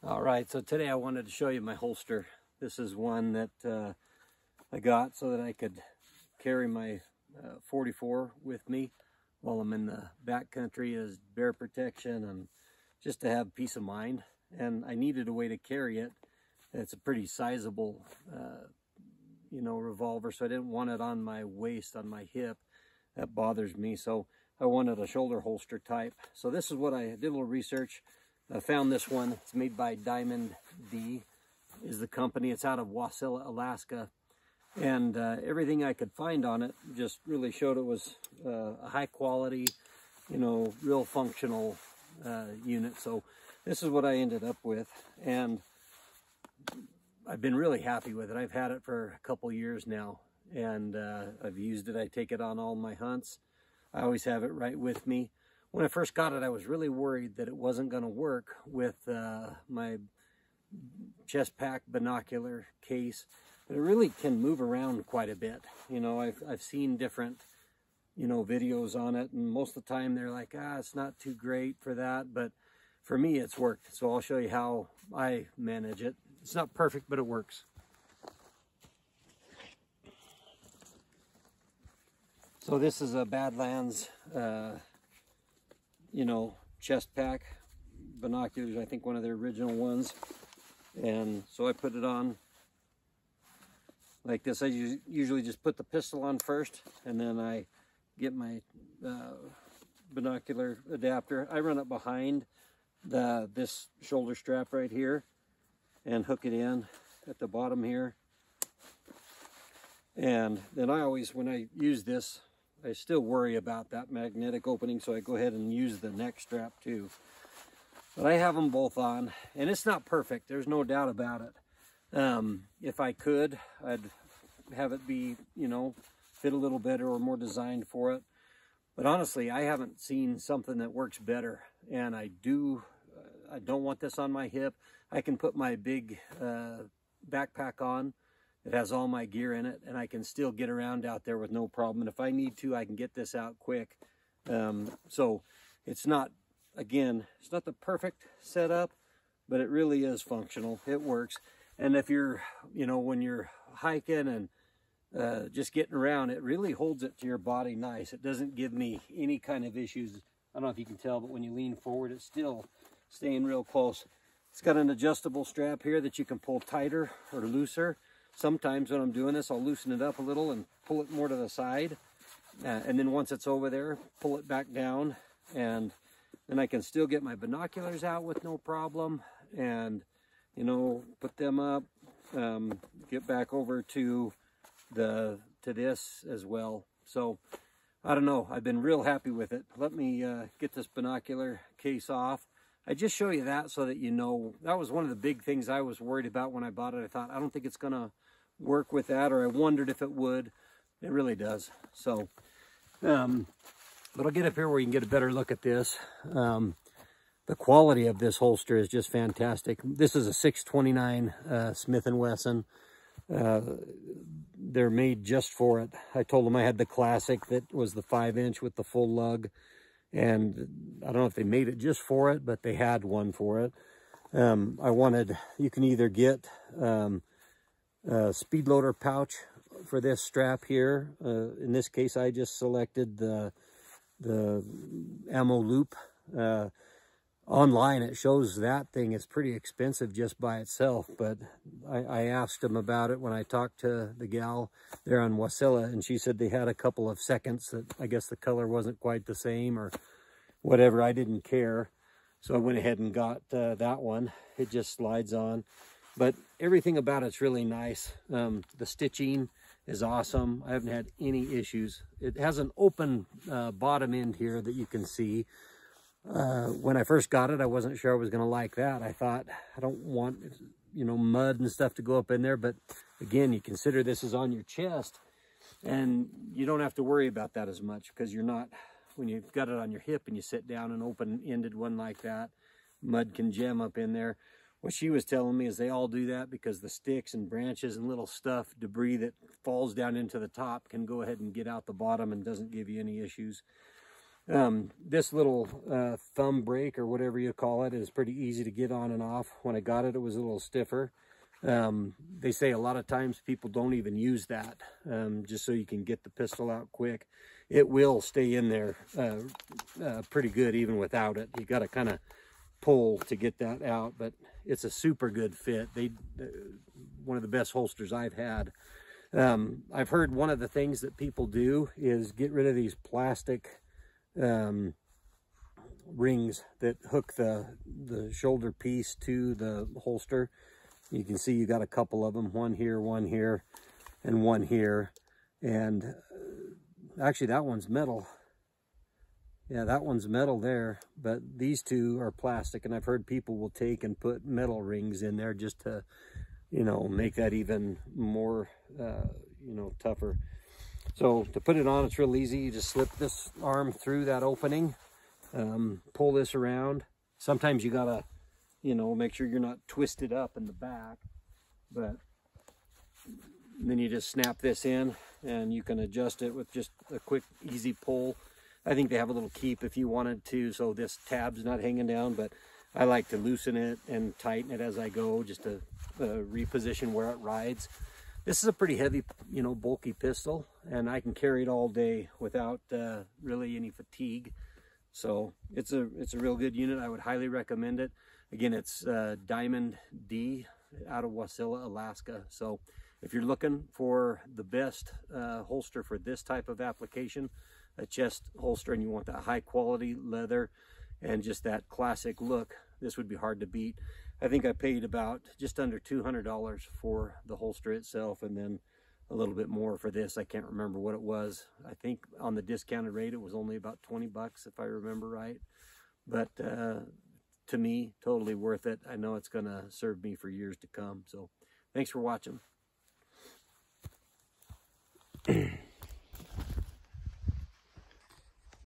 All right, so today I wanted to show you my holster. This is one that I got so that I could carry my 44 with me while I'm in the backcountry as bear protection and just to have peace of mind. And I needed a way to carry it. It's a pretty sizable, revolver, so I didn't want it on my waist, on my hip. That bothers me, so I wanted a shoulder holster type. So this is what I did a little research. I found this one. It's made by Diamond D is the company. It's out of Wesson, Alaska. And everything I could find on it just really showed it was a high quality, real functional unit. So this is what I ended up with. And I've been really happy with it. I've had it for a couple years now. And I've used it. I take it on all my hunts. I always have it right with me. When I first got it, I was really worried that it wasn't going to work with my chest pack binocular case. But it really can move around quite a bit. I've seen different, videos on it, and most of the time they're like, it's not too great for that. But for me, it's worked. So I'll show you how I manage it. It's not perfect, but it works. So this is a Badlands, chest pack binoculars. I think one of the original ones. And so I put it on like this. I usually just put the pistol on first, and then I get my binocular adapter. I run it behind this shoulder strap right here and hook it in at the bottom here. And then I always, when I use this, I still worry about that magnetic opening, so I go ahead and use the neck strap too. But I have them both on, and it's not perfect. There's no doubt about it. If I could, I'd have it be, fit a little better or more designed for it. But honestly, I haven't seen something that works better. And I don't want this on my hip. I can put my big backpack on. It has all my gear in it, and I can still get around out there with no problem. And if I need to, I can get this out quick. So it's not, again, it's not the perfect setup, but it really is functional. It works. And if you're, when you're hiking and just getting around, it really holds it to your body nice. It doesn't give me any kind of issues. I don't know if you can tell, but when you lean forward, it's still staying real close. It's got an adjustable strap here that you can pull tighter or looser. Sometimes when I'm doing this, I'll loosen it up a little and pull it more to the side. And then once it's over there, pull it back down. And then I can still get my binoculars out with no problem. And, put them up, get back over to this as well. So, I don't know. I've been real happy with it. Let me get this binocular case off. I just show you that so that that was one of the big things I was worried about when I bought it. I thought, I don't think it's going to work with that, or I wondered if it would. It really does. So, but I'll get up here where you can get a better look at this. The quality of this holster is just fantastic. This is a 629 Smith & Wesson. They're made just for it. I told them I had the classic that was the 5-inch with the full lug. And I don't know if they made it just for it, but they had one for it. You can either get a speed loader pouch for this strap here. In this case, I just selected the ammo loop. Online, it shows that thing is pretty expensive just by itself, but I asked them about it when I talked to the gal there on Wesson, and she said they had a couple of seconds that I guess the color wasn't quite the same or whatever. I didn't care, so I went ahead and got that one. It just slides on, but everything about it's really nice. The stitching is awesome. I haven't had any issues. It has an open bottom end here that you can see. When I first got it, I wasn't sure I was going to like that. I thought, I don't want, mud and stuff to go up in there. But again, you consider this is on your chest, and you don't have to worry about that as much because you're not, when you've got it on your hip and you sit down an open-ended one like that, mud can jam up in there. What she was telling me is they all do that because the sticks and branches and little stuff, debris that falls down into the top can go ahead and get out the bottom and doesn't give you any issues. This little thumb brake, or whatever you call it, is pretty easy to get on and off. When I got it, it was a little stiffer. They say a lot of times people don't even use that, just so you can get the pistol out quick. It will stay in there pretty good even without it. You got to kind of pull to get that out, but it's a super good fit. One of the best holsters I've had. I've heard one of the things that people do is get rid of these plastic rings that hook the shoulder piece to the holster. You can see you got a couple of them, one here, and one here. And actually that one's metal. Yeah, that one's metal there, but these two are plastic, and I've heard people will take and put metal rings in there just to, you know, make that even more, you know, tougher. So to put it on, it's real easy. You just slip this arm through that opening, pull this around. Sometimes you gotta, you know, make sure you're not twisted up in the back, but then you just snap this in and you can adjust it with just a quick, easy pull. I think they have a little keep if you wanted to, so this tab's not hanging down, but I like to loosen it and tighten it as I go, just to reposition where it rides. This is a pretty heavy, you know, bulky pistol, and I can carry it all day without really any fatigue. So it's a real good unit. I would highly recommend it. Again, it's Diamond D out of Wasilla, Alaska. So if you're looking for the best holster for this type of application, a chest holster, and you want that high quality leather and just that classic look, this would be hard to beat. I think I paid about just under $200 for the holster itself, and then a little bit more for this. I can't remember what it was. I think on the discounted rate it was only about 20 bucks if I remember right. But to me, totally worth it. I know it's gonna serve me for years to come. So thanks for watching.